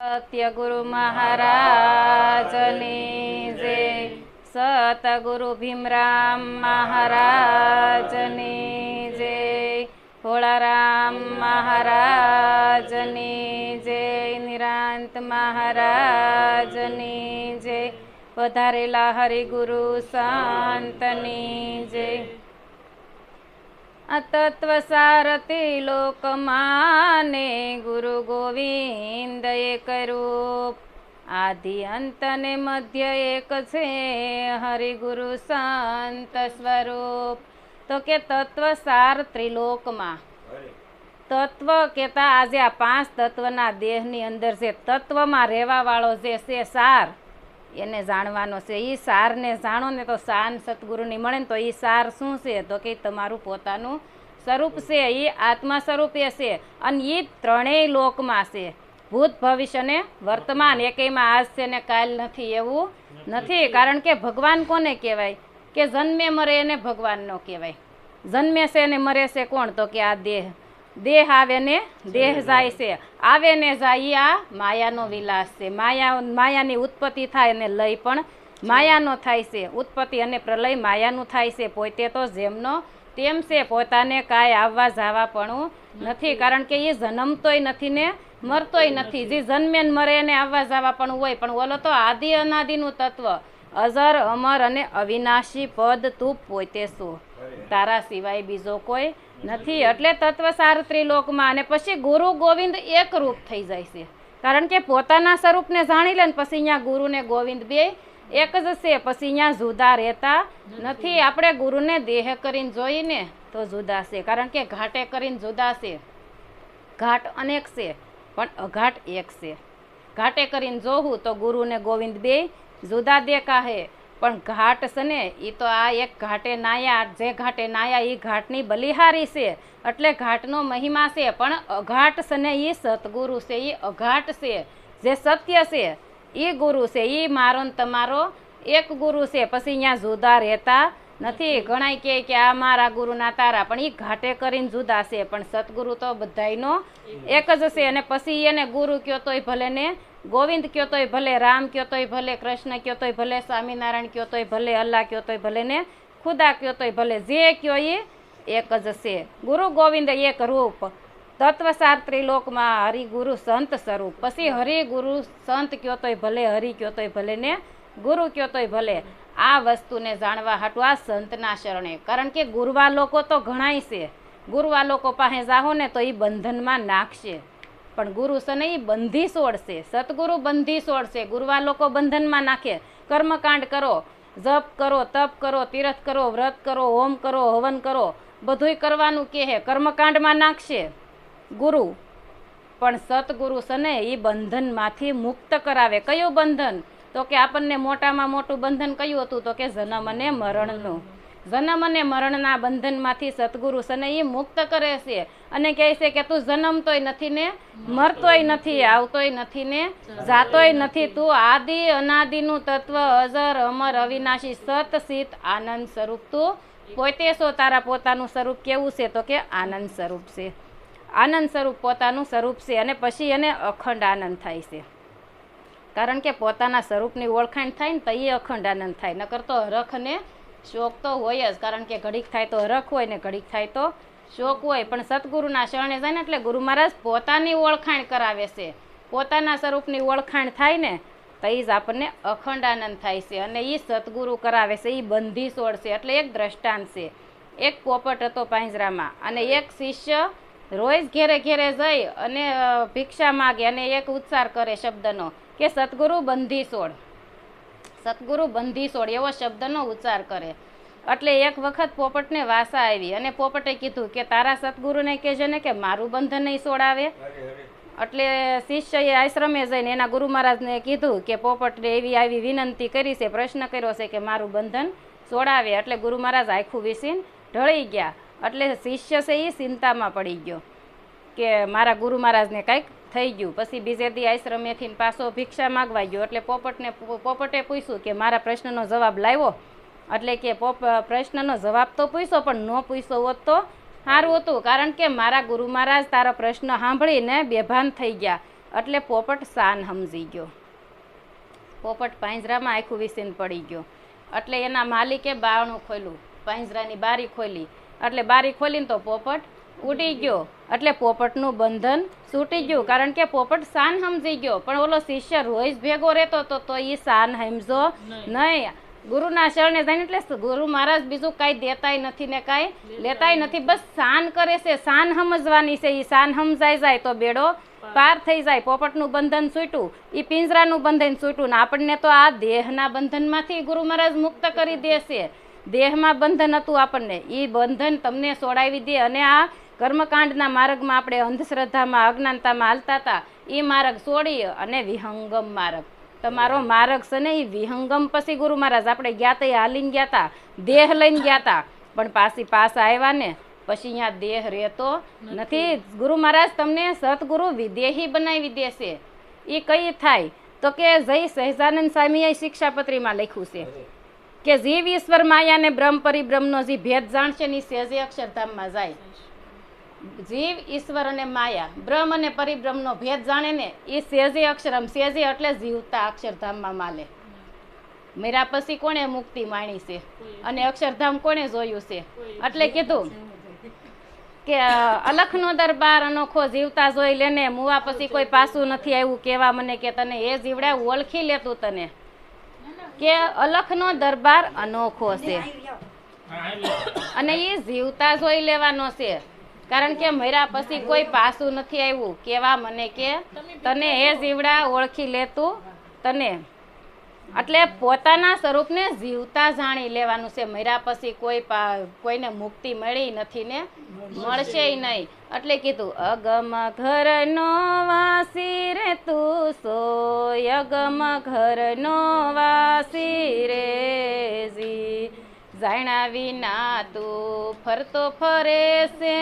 સત્યગુરુ મહારાજની જય. સતગુરુ ભીમરામ મહારાજની જય. ભોળારામ મહારાજની જય. નિરાંત મહારાજની જય. વધારેલા હરિગુરુ સંતની જય. આ તત્વ સારથી લોકમાને ગુરુ ગોવિંદ એક રૂપ. આદિ અંત ને મધ્ય એક છે હરિગુરુ સંત સ્વરૂપ. તો કે તત્વ સાર ત્રિલોકમાં. તત્વ કહેતા આજે આ 5 તત્વના દેહની અંદર જે તત્વમાં રહેવા વાળો જે છે સાર, એને જાણવાનો છે. એ સારને જાણો ને તો શાન સતગુરુની મળે ને તો એ સાર શું છે? તો કે તમારું પોતાનું સ્વરૂપ છે. એ આત્મા સ્વરૂપ એ છે. અને એ ત્રણેય લોકમાં છે, ભૂત ભવિષ્ય ને વર્તમાન. એકેયમાં આજ છે ને કાલ નથી એવું નથી. કારણ કે ભગવાન કોને કહેવાય? કે જન્મે મરે એને ભગવાન નો કહેવાય. જન્મે છે ને મરે છે કોણ? તો કે આ દેહ. દેહ આવે ને દેહ જાય છે. આવે ને જાય આ માયાનો વિલાસ છે. માયાની ઉત્પત્તિ થાય અને લય પણ માયાનો થાય છે. ઉત્પત્તિ અને પ્રલય માયાનું થાય છે. પોતે તો જેમનો તેમ છે, પોતાને કાંઈ આવવા જવા પણ નથી. કારણ કે એ જન્મતોય નથી ને મરતોય નથી. જે જન્મે ને મરે એને આવવા જવા પણ હોય. પણ ઓલો તો આદિ અનાદિનું તત્વ, અજર અમર અને અવિનાશી પદ. તું પોતે શું? તારા સિવાય બીજો કોઈ નથી. એટલે તત્વસાર ત્રિલોકમાં. અને પછી ગુરુ ગોવિંદ એક રૂપ થઈ જાય છે. કારણ કે પોતાના સ્વરૂપને જાણી લે ને પછી અહીંયા ગુરુ ને ગોવિંદ બે એક જ છે. પછી અહીંયા જુદા રહેતા નથી. આપણે ગુરુને દેહ કરીને જોઈને તો જુદા છે. કારણ કે ઘાટે કરીને જુદા છે. ઘાટ અનેક છે પણ અઘાટ એક છે. ઘાટે કરીને જોવું તો ગુરુ ને ગોવિંદ બે જુદા દેખાય. પણ ઘાટ છે ને એ તો આ એક ઘાટે નાયા. જે ઘાટે નાયા એ ઘાટની બલિહારી છે. એટલે ઘાટનો મહિમા છે. પણ અઘાટ છે ને એ સતગુરુ છે. એ અઘાટ છે. જે સત્ય છે એ ગુરુ છે. એ મારો ને તમારો એક ગુરુ છે. પછી અહીંયા જુદા રહેતા નથી. ઘણાય કહે કે આ મારા ગુરુના તારા, પણ એ ઘાટે કરીને જુદા છે. પણ સતગુરુ તો બધાયનો એક જ છે. અને પછી એને ગુરુ કયો તોય ભલે ને ગોવિંદ કયો તોય ભલે, રામ કયો તોય ભલે, કૃષ્ણ કયો તોય ભલે, સ્વામિનારાયણ કયો તોય ભલે, અલ્લાહ કયો તોય ભલે ને ખુદા કયો તોય ભલે, જે કયો એ એક જ છે. ગુરુ ગોવિંદ એક રૂપ. તત્વસાર ત્રિલોકમાં હરિગુરુ સંત સ્વરૂપ. પછી હરિગુરુ સંત કયો તોય ભલે, હરિ કયો તોય ભલે ને ગુરુ કયો તોય ભલે. આ વસ્તુને જાણવા હાટુ આ સંતના શરણે. કારણ કે ગુરવા લોકો તો ઘણાય છે. ગુરવા લોકો પાસે જાહો ને તો એ બંધનમાં નાખશે. પણ ગુરુ છે ને એ બંધી છોડશે. સતગુરુ બંધી છોડશે. ગુરવા લોકો બંધનમાં નાખે. કર્મકાંડ કરો, જપ કરો, તપ કરો, તીર્થ કરો, વ્રત કરો, હોમ કરો, હવન કરો, બધુંય કરવાનું કહે. કર્મકાંડમાં નાખશે ગુરુ. પણ સતગુરુ છે ને એ બંધનમાંથી મુક્ત કરાવે. કયું બંધન? તો કે આપણને મોટામાં મોટું બંધન કયું હતું? તો કે જન્મ અને મરણનું. જન્મ અને મરણના બંધનમાંથી સતગુરુ છે ને એ મુક્ત કરે છે. અને કહે છે કે તું જન્મતોય નથી ને મરતોય નથી, આવતોય નથી ને જાતોય નથી. તું આદિ અનાદિનું તત્વ, અજર અમર અવિનાશી સત ચિત આનંદ સ્વરૂપ તું પોતે છો. તારા પોતાનું સ્વરૂપ કેવું છે? તો કે આનંદ સ્વરૂપ છે. આનંદ સ્વરૂપ પોતાનું સ્વરૂપ છે. અને પછી એને અખંડ આનંદ થાય છે. કારણ કે પોતાના સ્વરૂપની ઓળખાણ થાય ને તો એ અખંડ આનંદ થાય. નકર તો હરખ ને શોક તો હોય જ. કારણ કે ઘડીક થાય તો હરખ હોય ને ઘડીક થાય તો શોક હોય. પણ સતગુરુના શરણે જાય ને એટલે ગુરુ મહારાજ પોતાની ઓળખાણ કરાવે છે. પોતાના સ્વરૂપની ઓળખાણ થાય ને તો એ જ આપણને અખંડ આનંદ થાય છે. અને એ સતગુરુ કરાવે છે. એ બંધી છોડશે. એટલે એક દ્રષ્ટાંત છે. એક પોપટ હતો પાંજરામાં અને એક શિષ્ય રોજ ઘેરે ઘેરે જઈ અને ભિક્ષા માગે અને એક ઉચ્ચાર કરે શબ્દનો કે સતગુરુ બંધી છોડ, સતગુરુ બંધી છોડ, એવો શબ્દનો ઉચ્ચાર કરે. એટલે એક વખત પોપટને વાસા આવી અને પોપટે કીધું કે તારા સતગુરુને કહેજે ને કે મારું બંધન નહીં છોડાવે. એટલે શિષ્યએ આશ્રમે જઈને એના ગુરુ મહારાજને કીધું કે પોપટને એવી આવી વિનંતી કરી છે, પ્રશ્ન કર્યો છે કે મારું બંધન છોડાવે. એટલે ગુરુ મહારાજ આખું વિસીને ઢળી ગયા. એટલે શિષ્ય છે એ ચિંતામાં પડી ગયો કે મારા ગુરુ મહારાજને કંઈક થઈ ગયું. પછી બીજે દી આશ્રમેથી પાછો ભિક્ષા માગવા ગયો. એટલે પોપટે પૂછ્યું કે મારા પ્રશ્નનો જવાબ લાવ્યો? એટલે કે પ્રશ્નનો જવાબ તો પૂછ્યો પણ ન પૂછ્યો હોત તો સારું હતું. કારણ કે મારા ગુરુ મહારાજ તારો પ્રશ્ન સાંભળીને બેભાન થઈ ગયા. એટલે પોપટ સાન સમજી ગયો. પોપટ પાંજરામાં આખું વિસીને પડી ગયો. એટલે એના માલિકે બારણું ખોલ્યું, પાંજરાની બારી ખોલી. એટલે બારી ખોલીને તો પોપટ ઉડી ગયો. એટલે પોપટનું બંધન છૂટી ગયું, કારણ કે પોપટ સાન સમજી ગયો. પણ ઓલો શિષ્ય રોજ ભેગો રહેતો હતો તો એ સાન સમજો નહીં. ગુરુના શરણે જાય એટલે ગુરુ મહારાજ બીજું કાંઈ દેતાય નથી ને કાંઈ લેતાય નથી, બસ સાન કરે છે. સાન સમજવાની છે. એ સાન સમજાઈ જાય તો બેડો પાર થઈ જાય. પોપટનું બંધન છૂટ્યું, એ પિંજરાનું બંધન છૂટ્યું. ને આપણને તો આ દેહના બંધનમાંથી ગુરુ મહારાજ મુક્ત કરી દેશે. દેહમાં બંધન હતું આપણને, એ બંધન તમને છોડાવી દે. અને આ કર્મકાંડના માર્ગમાં આપણે અંધશ્રદ્ધામાં અજ્ઞાનતામાં હાલતા હતા, એ માર્ગ છોડી અને વિહંગમ માર્ગ, તમારો માર્ગ છે ને એ વિહંગમ. પછી ગુરુ મહારાજ આપણે ગયા હતા, હાલીને ગયા હતા, દેહ લઈને ગયા હતા, પણ પાછા આવ્યા ને પછી અહીંયા દેહ રહેતો નથી. ગુરુ મહારાજ તમને સતગુરુ વિદેહી બનાવી દેશે. એ કઈ થાય તો કે જય સહજાનંદ સ્વામીએ શિક્ષાપત્રીમાં લખ્યું છે કે જીવ ઈશ્વર માયા ને બ્રહ્મ પરિબ્રહ્મનો જે ભેદ જાણશે ને એ સહેજે અક્ષરધામમાં જાય. જીવ ઈશ્વર અને માયા બ્રહ્મ અને પરિબ્રહ્મનો ભેદ જાણે ને એ સહેજે અક્ષરમ, સહેજે એટલે જીવતા અક્ષરધામમાં માલે. મેરા પછી કોણે મુક્તિ માણી છે અને અક્ષરધામ કોણે જોયું છે? એટલે કીધું કે અલખનો દરબાર અનોખો જીવતા જોઈ લેને, મુવા પછી કોઈ પાછું નથી આવ્યું કેવા મને કે તને એ જીવડા ઓળખી લેતું તને, કે અલખનો દરબાર અનોખો છે અને એ જીવતા જોઈ લેવાનો છે. કારણ કે મર્યા પછી કોઈ પાછું નથી આવ્યું કેવા મને કે તને એ જીવડા ઓળખી લેતું તને. એટલે પોતાના સ્વરૂપને જીવતા જાણી લેવાનું છે. મર્યા પછી કોઈને મુક્તિ મળી નથી ને મળશે નહીં. એટલે કીધું અગમ ઘરનો વાસી રે તું સોય, અગમ ઘરનો વાસી રે જી, જાણ્યા વિના તું ફરતો ફરે છે,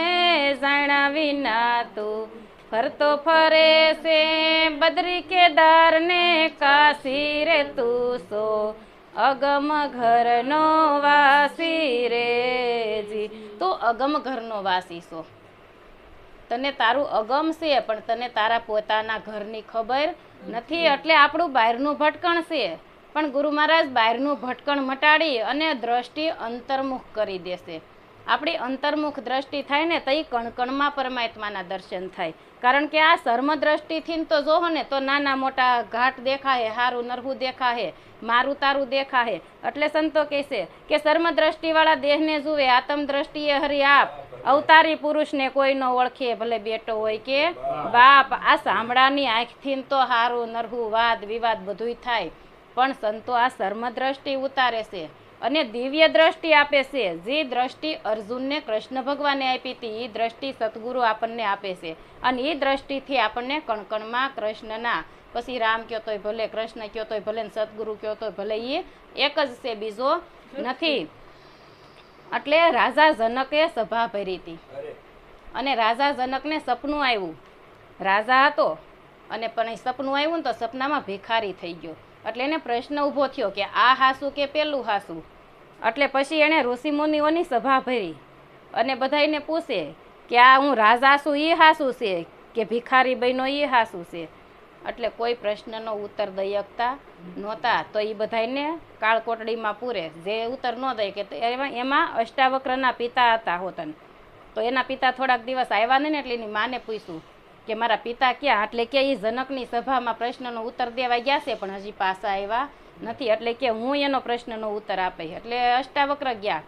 જાણ્યા વિના તું ફરતો ફરે છે, બદ્રી કેદાર ને કાશી રે તું સો, અગમ ઘરનો વાસી રે જી. તું અગમ ઘરનો વાસી છો, તને તારું અગમ છે પણ તને તારા પોતાના ઘરની ખબર નથી. એટલે આપણું બહારનું ભટકણ છે, પણ ગુરુ મહારાજ બહારનું ભટકણ મટાડી અને દ્રષ્ટિ અંતર્મુખ કરી દેશે. આપણી અંતર્મુખ દ્રષ્ટિ થાય ને તો એ કણકણમાં પરમાત્માના દર્શન થાય. કારણ કે આ સર્મ દ્રષ્ટિથી તો જોહો ને તો નાના મોટા ઘાટ દેખાય, હારું નરહું દેખાય, મારું તારું દેખાય. એટલે સંતો કહે છે કે સર્મ દ્રષ્ટિવાળા દેહને જુએ, આત્મ દ્રષ્ટિએ હરી આપ, અવતારી પુરુષને કોઈ ન ઓળખે, ભલે બેટો હોય કે બાપ. આ સાંભળાની આંખથી તો હારું નરહું વાદ વિવાદ બધું થાય, પણ સંતો આ સર્મ દ્રષ્ટિ ઉતારે છે અને દિવ્ય દ્રષ્ટિ આપે છે. જે દ્રષ્ટિ અર્જુનને કૃષ્ણ ભગવાને આપી હતી એ દ્રષ્ટિ સતગુરુ આપણને આપે છે. અને એ દ્રષ્ટિથી આપણને કણકણમાં કૃષ્ણના, પછી રામ કયો તોય ભલે, કૃષ્ણ કયો તોય ભલે, સતગુરુ કયો તોય ભલે, એ એક જ છે, બીજો નથી. એટલે રાજા જનકે સભા ભરી હતી અને રાજા જનકને સપનું આવ્યું. રાજા હતો અને પણ એ સપનું આવ્યું ને તો સપનામાં ભિખારી થઈ ગયો. એટલે એને પ્રશ્ન ઊભો થયો કે આ હાસું કે પેલું હાસું. એટલે પછી એણે ઋષિ મુનિઓની સભા ભરી અને બધાને પૂછે કે આ હું રાજા છું એ હાસું છે કે ભિખારી બહેનો એ હાસું છે? એટલે કોઈ પ્રશ્નનો ઉત્તર દઈ શકતા નહોતા. તો એ બધાને કાળકોટડીમાં પૂરે. જે ઉત્તર ન દે કે એમાં અષ્ટાવક્રના પિતા હતા હોતન. તો એના પિતા થોડાક દિવસ આવ્યા નહીં ને એટલે એની માને પૂછ્યું કે મારા પિતા ક્યાં? એટલે કે એ જનકની સભામાં પ્રશ્નનો ઉત્તર દેવા ગયા છે પણ હજી પાછા આવ્યા નથી. એટલે કે હું એનો પ્રશ્નનો ઉત્તર આપે. એટલે અષ્ટાવક્ર ગયા.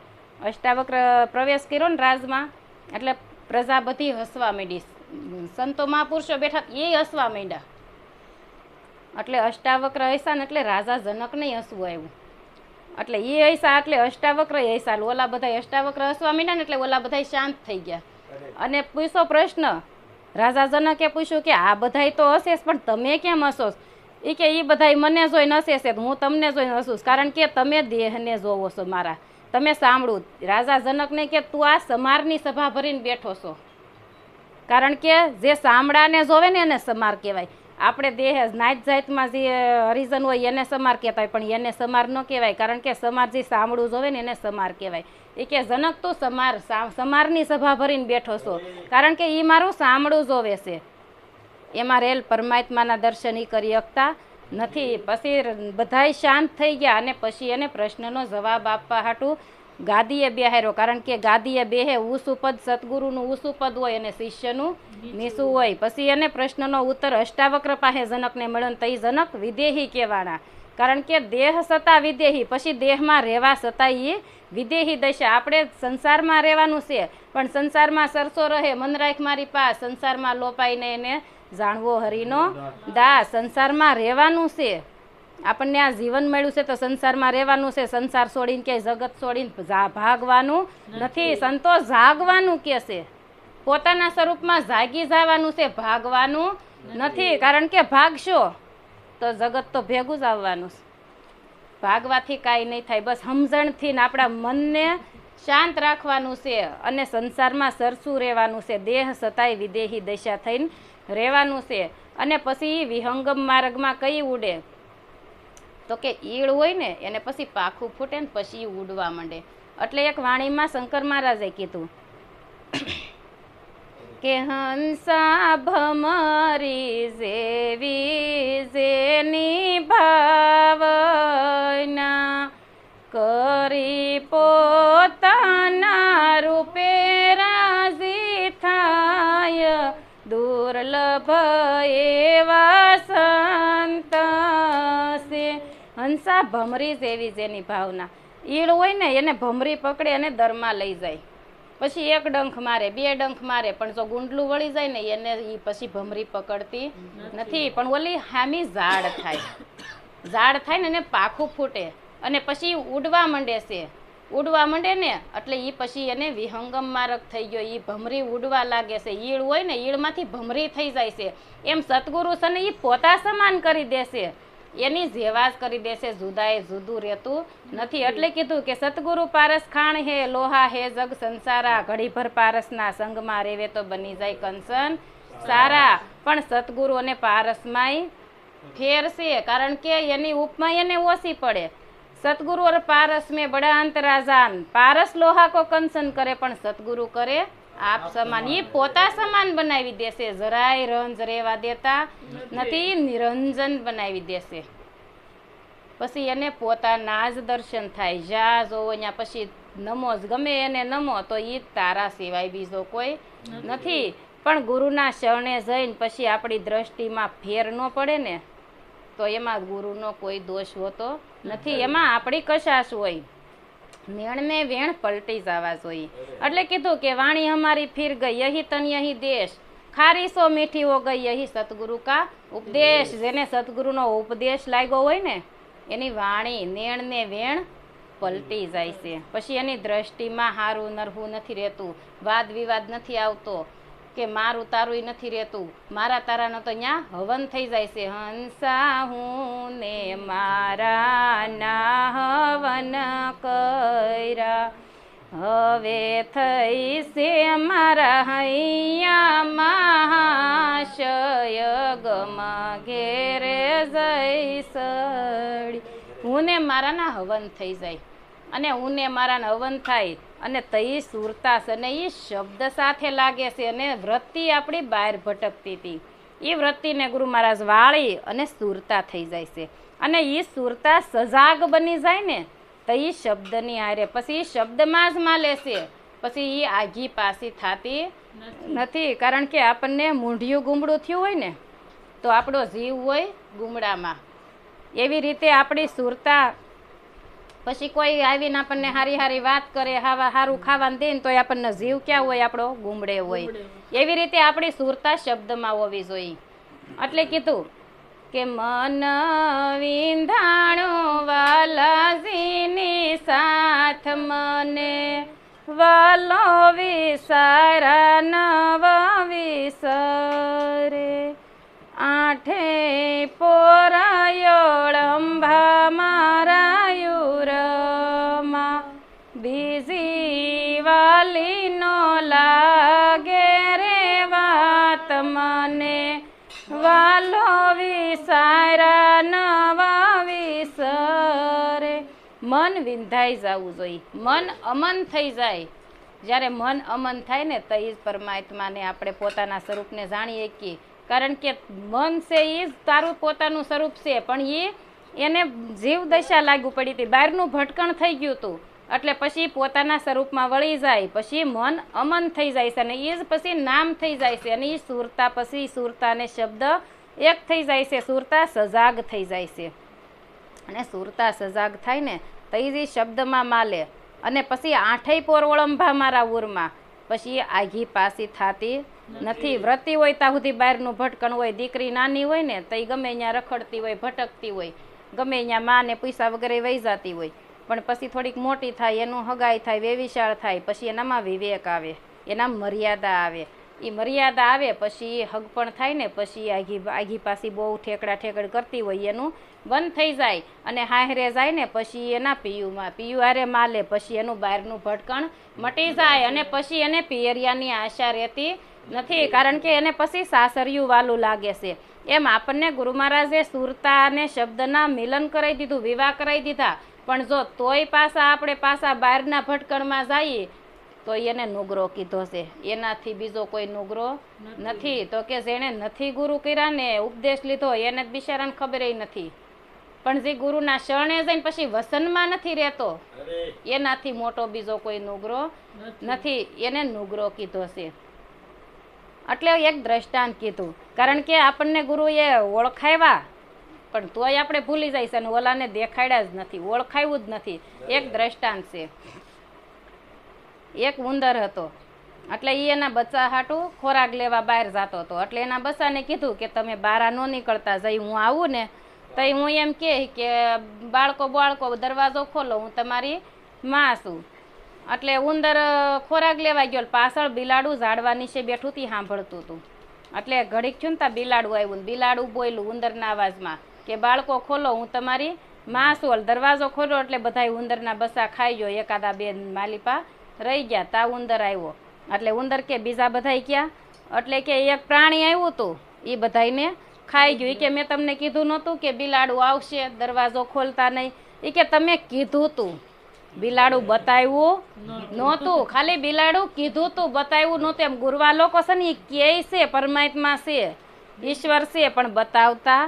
અષ્ટાવક્ર પ્રવેશ કર્યો ને રાજમાં, એટલે પ્રજા બધી હસવા માંડી. સંતો મહાપુરુષો બેઠા એ હસવા માંડ્યા. એટલે અષ્ટાવક્ર હસ્યા ને એટલે રાજા જનકને હસવું આવ્યું. એટલે એ હસ્યા એટલે અષ્ટાવક્ર હસ્યા. ઓલા બધા અષ્ટાવક્ર હસવા માંડ્યા ને એટલે ઓલા બધા શાંત થઈ ગયા. અને પૂછો પ્રશ્ન, રાજા જનકે પૂછ્યું કે આ બધાય તો હશે પણ તમે કેમ હસો? એ કે એ બધાય મને જોઈને હસે છે, હું તમને જોઈને હસું, કારણ કે તમે દેહને જોવો છો મારા, તમે સાંભળું. રાજા જનકને કે તું આ સમારની સભા ભરીને બેઠો છો, કારણ કે જે સાંભળાને જોવે ને એને સમાર કહેવાય. આપણે દેહ નાત જાતમાં જે હરિજન હોય એને સમાર કહેતા હોય, પણ એને સમાર ન કહેવાય, કારણ કે સમાર જે સાંભળું જોવે ને એને સમાર કહેવાય. એ કે જનક તું સમારની સભા ભરીને બેઠો છો, કારણ કે એ મારું સાંભળું જોવે છે. એમાં રહેલ પરમાત્માના દર્શન ઈ કરી શકતા નથી. પછી બધાય શાંત થઈ ગયા અને પછી એને પ્રશ્નનો જવાબ આપવા હાટું ગાદીએ બેહાર્યો. કારણ કે ગાદીએ બેહે ઊંચું પદ સદગુરુનું ઊંચું પદ હોય અને શિષ્યનું નીચું હોય. પછી એને પ્રશ્નનો ઉત્તર અષ્ટાવક્ર પાસે જનકને મળ્યો. તઈ જનક વિદેહી કહેવાના. કારણ કે દેહ સતા વિદેહી, પછી દેહમાં રહેવા છતાં એ વિદેહી દશા. આપણે સંસારમાં રહેવાનું છે પણ સંસારમાં સરસો રહે મન રાખ મારી પાસ, સંસારમાં લોપાઈને એને જાણવો હરિનો દાસ. સંસારમાં રહેવાનું છે, આપણને આ જીવન મળ્યું છે તો સંસારમાં રહેવાનું છે. સંસાર છોડીને કે જગત છોડીને ભાગવાનું નથી. સંતો જાગવાનું કે છે, પોતાના સ્વરૂપમાં જાગી જવાનું છે, ભાગવાનું નથી. કારણ કે ભાગશો તો જગત તો ભેગું જ આવવાનું છે. ભાગવાથી કાંઈ નહીં થાય. બસ સમજણથી ને આપણા મનને શાંત રાખવાનું છે અને સંસારમાં સરસું રહેવાનું છે. દેહ સતાય વિદેહી દશા થઈને રહેવાનું છે. અને પછી વિહંગમ માર્ગમાં કઈ ઉડે તો કે ઈળ હોય ને એને પછી પાખું ફૂટે ને પછી ઉડવા માંડે. એટલે એક વાણીમાં શંકર મહારાજે કીધું કે હંસા ભમરી જેવી જેની ભાવના કરી પોતાના રૂપે રાજી થાય, દુર્લભ એવા સંત છે. હંસા ભમરી જેવી જેની ભાવના. ઈળ હોય ને એને ભમરી પકડે અને દરમાં લઈ જાય. પછી એક ડંખ મારે, બે ડંખ મારે, પણ જો ગુંડલું વળી જાય ને એને ઈ પછી ભમરી પકડતી નથી. પણ ઓલી હામી ઝાડ થાય, ઝાડ થાય ને એને પાખું ફૂટે અને પછી ઉડવા માંડે છે. ઉડવા માંડે ને એટલે ઈ પછી એને વિહંગમ માર્ગ થઈ ગયો. ઈ ભમરી ઉડવા લાગે છે. ઈળ હોય ને ઈળમાંથી ભમરી થઈ જાય છે. એમ સતગુરુ છે ને ઈ પોતા સમાન કરી દેશે, એની જેવા જ કરી દેશે. જુદાએ જુદું રહેતું નથી. એટલે કીધું કે સતગુરુ પારસ ખાણ હે લોહા હે જગ સંસારા, ઘડીભર પારસના સંગમાં રેવે તો બની જાય કંચન સારા. પણ સતગુરુ અને પારસમાંય ફેર છે. કારણ કે એની ઉપમા એને ઓછી પડે. સતગુરુ और पारस में बड़ा अंतराजान. पारस लोहा को कंचन करे પણ સતગુરુ કરે આપ સમાન. એ પોતા સમાન બનાવી દેશે, જરાય રંજ રેવા દેતા નથી, નિરંજન બનાવી દેશે. પછી એને પોતાના જ દર્શન થાય. જ્યાં જોવો ત્યાં પછી નમો જ ગમે એને નમો, તો એ તારા સિવાય બીજો કોઈ નથી. પણ ગુરુના શરણે જઈને પછી આપણી દ્રષ્ટિમાં ફેર ન પડે ને તો એમાં ગુરુનો કોઈ દોષ હોતો નથી. એમાં આપણી કશાશ હોય. મેણ ને વેણ પલટી જવા જોઈએ. એટલે કીધું કે વાણી હમારી ફિર ગઈ યહી તન યહી દેશ, ખારી સો મીઠી હો ગઈ યહી સતગુરુ કા ઉપદેશ. જેને સતગુરુનો ઉપદેશ લાગ્યો હોય ને એની વાણી નેણ ને વેણ પલટી જાય છે. પછી એની દ્રષ્ટિમાં હારું નરહું નથી રહેતું, વાદ વિવાદ નથી આવતો, કે મારું તારું નથી રહેતું. મારા તારાનો તો ત્યાં હવન થઈ જાય છે. હંસા હું ને મારા ના હવન કર્યા, હવે થઈ છે મારા હૈયા મહાશય ગમ ઘેરે જઈ સડી. હું ને મારાના હવન થઈ જાય અને હું ને મારા હવન થાય અને તઈ સુરતા છે ને એ શબ્દ સાથે લાગે છે. અને વૃત્તિ આપણી બહાર ભટકતી હતી, એ વૃત્તિને ગુરુ મહારાજ વાળી અને સુરતા થઈ જાય છે. અને એ સુરતા સજાગ બની જાય ને તો એ શબ્દની હારે પછી એ શબ્દમાં જ માલે છે. પછી એ આઘી પાછી થતી નથી. કારણ કે આપણને મૂંઢિયું ગુમડું થયું હોય ને તો આપણો જીવ હોય ગુમડામાં. એવી રીતે આપણી સુરતા પછી કોઈ આવીને આપણને હારી હારી વાત કરે, હારું ખાવાનું દે ને તો આપણને જીવ ક્યાં હોય, આપણો ગુમડે હોય. એવી રીતે આપણી સુરતા શબ્દમાં હોવી જોઈએ. એટલે કીધું કે મન વિંધાણો વાલાજીની સાથ, મને વાલો વિસારા નવ વિસરે, આઠે પોરાયોળંભા મારા યુરમાં, બીજી વાલીનો લાગે રે વાત, મને વાલો વિસારા નવા વિસરે. મન વિંધાઈ જવું જોઈએ, મન અમન થઈ જાય. જ્યારે મન અમન થાય ને તો એ જ પરમાત્માને આપણે પોતાના સ્વરૂપને જાણીએ કે કારણ કે મન છે એ જ તારું પોતાનું સ્વરૂપ છે, પણ એને જીવ દશા લાગુ પડી હતી, બહારનું ભટકણ થઈ ગયું હતું, એટલે પછી પોતાના સ્વરૂપમાં વળી જાય, પછી મન અમન થઈ જાય છે, અને એ જ પછી નામ થઈ જાય છે, અને એ સુરતા પછી સુરતા ને શબ્દ એક થઈ જાય છે, સુરતા સજાગ થઈ જાય છે, અને સુરતા સજાગ થાય ને તો એ શબ્દમાં માલે, અને પછી આઠેય પોર ઓળંભા મારા ઉરમાં, પછી આઘી પાસી થાતી નથી. વ્રતી હોય ત્યાં સુધી બહારનું ભટકણ હોય, દીકરી નાની હોય ને તો એ ગમે અહીંયા રખડતી હોય, ભટકતી હોય, ગમે અહીંયા માં ને પૈસા વગેરે વહી જતી હોય, પણ પછી થોડીક મોટી થાય, એનું હગાઈ થાય, વેવિશાળ થાય, પછી એનામાં વિવેક આવે, એનામાં મર્યાદા આવે, એ મર્યાદા આવે પછી હગ પણ થાય ને, પછી આઘી પાછી બહુ ઠેકડ કરતી હોય એનું બંધ થઈ જાય, અને હાહરે જાય ને પછી એના પીયું હારે માલે, પછી એનું બહારનું ભટકણ મટી જાય, અને પછી એને પિયરિયાની આશા રહેતી નથી, કારણ કે એને પછી સાસરિયું વાલું લાગે છે. એમ આપણને ગુરુ મહારાજે સુરતા અને શબ્દના મિલન કરાવી દીધું, વિવાહ કરાવી દીધા, પણ જો તોય આપણે પાછા બહારના ભટકણમાં જઈએ તો એને નુગરો કીધો છે, એનાથી બીજો કોઈ નુગરો નથી. તો કે જેને નથી ગુરુ કર્યા ને ઉપદેશ લીધો એને જ બિચારાને ખબર નથી, પણ જે ગુરુના શરણે જઈને પછી વસનમાં નથી રહેતો એનાથી મોટો બીજો કોઈ નુગરો નથી, એને નુગરો કીધો છે. એટલે એક દ્રષ્ટાંત કીધું, કારણ કે આપણને ગુરુએ ઓળખાવ્યા પણ તોય આપણે ભૂલી જાય છે, અને ઓલાને દેખાડ્યા જ નથી, ઓળખાવ્યું જ નથી. એક દ્રષ્ટાંત છે, એક ઉંદર હતો, એટલે એ એના બચ્ચા હાટું ખોરાક લેવા બહાર જતો હતો, એટલે એના બચ્ચાને કીધું કે તમે બારા ન નીકળતા, જઈ હું આવું ને તો હું એમ કે બાળકો દરવાજો ખોલો, હું તમારી માં છું. એટલે ઉંદર ખોરાક લેવા ગયો, પાછળ બિલાડું ઝાડવા નીચે બેઠું તી સાંભળતું હતું, એટલે ઘડીક થયું ને ત્યાં બિલાડું આવ્યું, બિલાડું બોલ્યું ઉંદરના અવાજમાં કે બાળકો ખોલો, હું તમારી માં છું. દરવાજો ખોલ્યો એટલે બધા ઉંદરના બસા ખાઈ ગયો, એકાદા બે માલિપા રહી ગયા. તા ઉંદર આવ્યો, એટલે ઉંદર કે બીજા બધાય ક્યાં, એટલે કે એક પ્રાણી આવ્યું હતું એ બધાને ખાઈ ગયું. કે મેં તમને કીધું નહોતું કે બિલાડું આવશે, દરવાજો ખોલતા નહીં, એ કે તમે કીધું તું, બિલાડું બતાવ્યું નહોતું, ખાલી બિલાડું કીધું તું, બતાવ્યું નહોતું. એમ ગુરવા લોકો છે ને એ કે છે પરમાત્મા છે, ઈશ્વર છે, પણ બતાવતા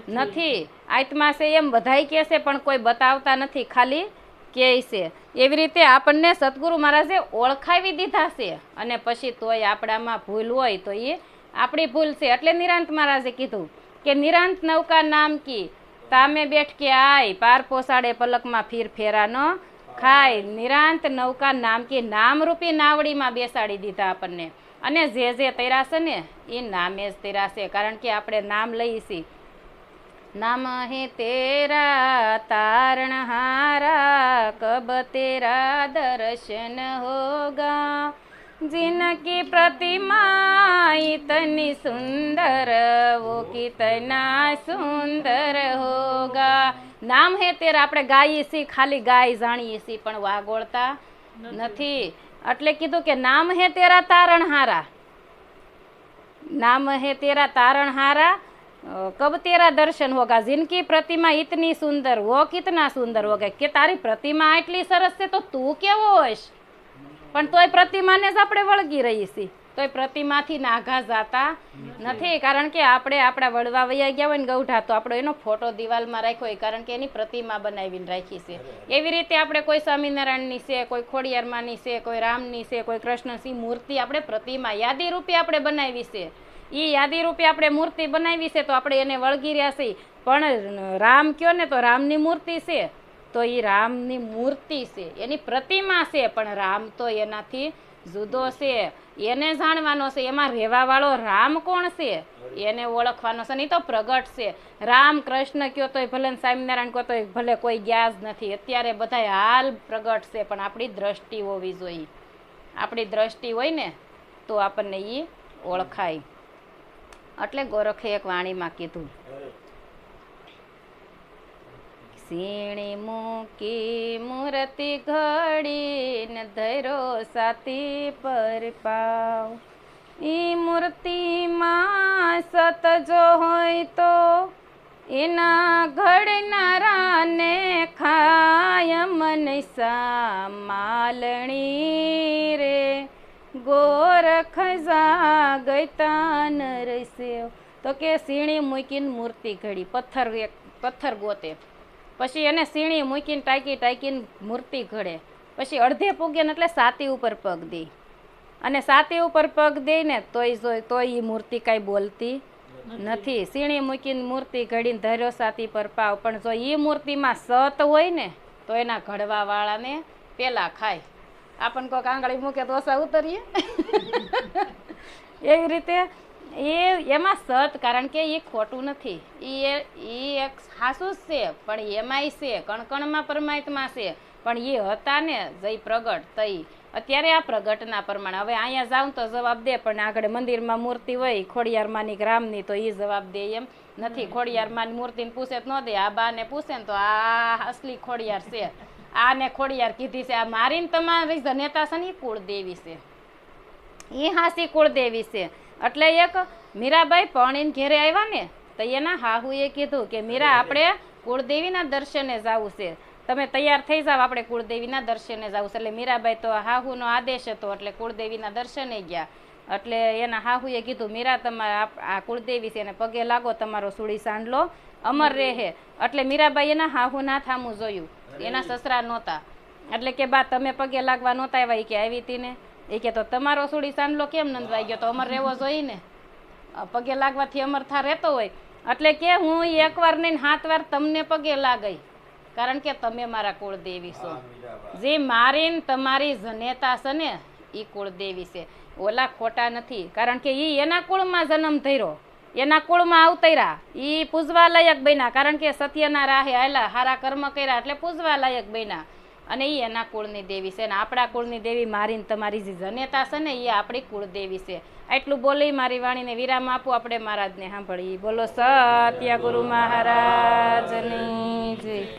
નથી. આત્મા છે એમ બધાય કે છે, પણ કોઈ બતાવતા નથી, ખાલી કે છે. એવી રીતે આપણને સદગુરુ મહારાજે ઓળખાવી દીધા છે, અને પછી તોય આપણામાં ભૂલ હોય તો એ આપણી ભૂલ છે. એટલે નિરાંત મહારાજે કીધું કે નિરાંત નૌકા નામ કી તામે બેઠ કે આય, પાર પોસાડે પલકમાં ફીર ફેરા ન ખાય. નિરાંત નૌકા નામ કી, નામરૂપી નાવડીમાં બેસાડી દીધા આપણને, અને જે તૈરાશે ને એ નામે જ તૈરાશે, કારણ કે આપણે નામ લઈશી. नाम है तेरा तारणहारा, कब तेरा दर्शन होगा, जिनकी प्रतिमा इतनी सुंदर, वो कितना सुंदर होगा. નામ હે તેરા આપણે ગાઈએ છીએ, ખાલી ગાય જાણીએ છીએ, પણ વાગોળતા નથી. એટલે કીધું કે નામ હે તેરા તારણહારા, નામ હે તેરા તારણહારા, कब तेरा दर्शन होगा, जिनकी प्रतिमा इतनी सुंदर, वो कितना सुंदर होगा. કે તારી પ્રતિમા એટલી સરસ છે તો તું કેવો હોઈશ, પણ તોય પ્રતિમાને જ આપણે વળગી રહી છીએ, તોય પ્રતિમાથી નાઘા જાતા નથી. કારણ કે આપણે આપણા વળવા વૈયા ગયા હોય ને ગૌઢા, તો આપણો એનો ફોટો દિવાલમાં રાખ્યો હોય, કારણ કે એની પ્રતિમા બનાવીને રાખી છે. એવી રીતે આપણે કોઈ સ્વામિનારાયણની છે, કોઈ ખોડિયારમાંની છે, કોઈ રામની છે, કોઈ કૃષ્ણની મૂર્તિ આપણે પ્રતિમા યાદી રૂપે આપણે બનાવી છે. એ યાદી રૂપે આપણે મૂર્તિ બનાવી છે તો આપણે એને વળગી રહ્યા છીએ. પણ રામ કયો ને તો રામની મૂર્તિ છે, તો એ રામની મૂર્તિ છે, એની પ્રતિમા છે, પણ રામ તો એનાથી જુદો છે. એને જાણવાનો છે, એમાં રહેવાવાળો રામ કોણ છે એને ઓળખવાનો છે, નહીં તો પ્રગટ છે. રામ કૃષ્ણ કયો તોય ભલે, સ્વામિનારાયણ કહો તોય ભલે, કોઈ ગયા જ નથી. અત્યારે બધા હાલ પ્રગટ છે, પણ આપણી દ્રષ્ટિ હોવી જોઈએ. આપણી દ્રષ્ટિ હોય ને તો આપણને એ ઓળખાય. એટલે ગોરખે એક વાણીમાં કીધું, સીણી મૂકી મૂર્તિ ઘડી ને ધૈરો સાથી પર પાવ. ઈ મૂર્તિમાં સત જો હોય તો એના ઘડનારાને ખાય મનસા માલણી રે. ગોરખ જાગતા નરસ્યો તો કે સીણી મૂકીને મૂર્તિ ઘડી, પથ્થર ગોતે, પછી એને સીણી મૂકીને ટાંકીને મૂર્તિ ઘડે, પછી અડધે પૂગે ને એટલે સાતી ઉપર પગ દે, અને સાતી ઉપર પગ દે ને તોય એ મૂર્તિ કાંઈ બોલતી નથી. સીણી મૂકીને મૂર્તિ ઘડીને ધર્યો સાતી પર પાવ, પણ જો એ મૂર્તિમાં સત હોય ને તો એના ઘડવા વાળાને પેલા ખાય. આપણને કોઈક આંગળી મૂકે તો ઓછા ઉતરીએ એવી રીતે એમાં સત, કારણ કે એ ખોટું નથી, એ એક હાસું જ છે, પણ એમાંય છે કણકણમાં પરમાત્મા છે, પણ એ હતા ને જઈ પ્રગટ તઈ અત્યારે આ પ્રગટના પ્રમાણે. હવે અહીંયા જાઉં તો જવાબ દે, પણ આગળ મંદિરમાં મૂર્તિ હોય ખોડિયારમાંની ગ્રામની તો એ જવાબ દે એમ નથી. ખોડિયારમાંની મૂર્તિને પૂછે તો ન દે, આ બાને પૂછે ને તો આ અસલી ખોડિયાર છે, આને ખોડિયાર કીધી છે, આ મારીને તમારી જનેતા છે ને એ કુળદેવી છે, એ હાસી કુળદેવી છે. એટલે એક મીરાબાઈ પરણીને ઘેરે આવ્યા ને તો એના હાહુએ કીધું કે મીરા આપણે કુળદેવીના દર્શને જવું છે, તમે તૈયાર થઈ જાવ, આપણે કુળદેવીના દર્શને જવું છે. એટલે મીરાબાઈ તો હાહુનો આદેશ હતો એટલે કુળદેવીના દર્શને ગયા. એટલે એના હાહુએ કીધું મીરા તમારા આ કુળદેવી છે એને પગે લાગો, તમારો સુડી સાંડલો અમર રહે. એટલે મીરાબાઈ એના હાહુના થામું જોયું, એના સસરા નહોતા, એટલે કે બા તમે પગે લાગવા નહોતા આવ્યા, કે આવી હતી ને, એ કે તો તમારો સુડી સાંડલો કેમ નંદવાઈ ગયો, તો અમર રહેવો જોઈએ ને, પગે લાગવાથી અમરથા રહેતો હોય. એટલે કે હું એકવાર નહીં 7 વાર તમને પગે લાગઈ, કારણ કે તમે મારા કુળદેવી છો, જે મારીને તમારી જનેતા છે ને એ કુળદેવી છે, ઓલા ખોટા નથી. કારણ કે એ એના કુળમાં જન્મ થયો, એના કુળમાં અવતર્યા, એ પૂજવા લાયક બન્યા, કારણ કે સત્યના રાહે આયલા, સારા કર્મ કર્યા એટલે પૂજવા લાયક બન્યા, અને એ એના કુળની દેવી છે. ને આપણા કુળની દેવી મારીને તમારી જે જનેતા છે ને એ આપણી કુળદેવી છે. એટલું બોલી મારી વાણીને વિરામ આપું, આપણે મહારાજને સાંભળીએ. બોલો સત્ય ગુરુ મહારાજની જય.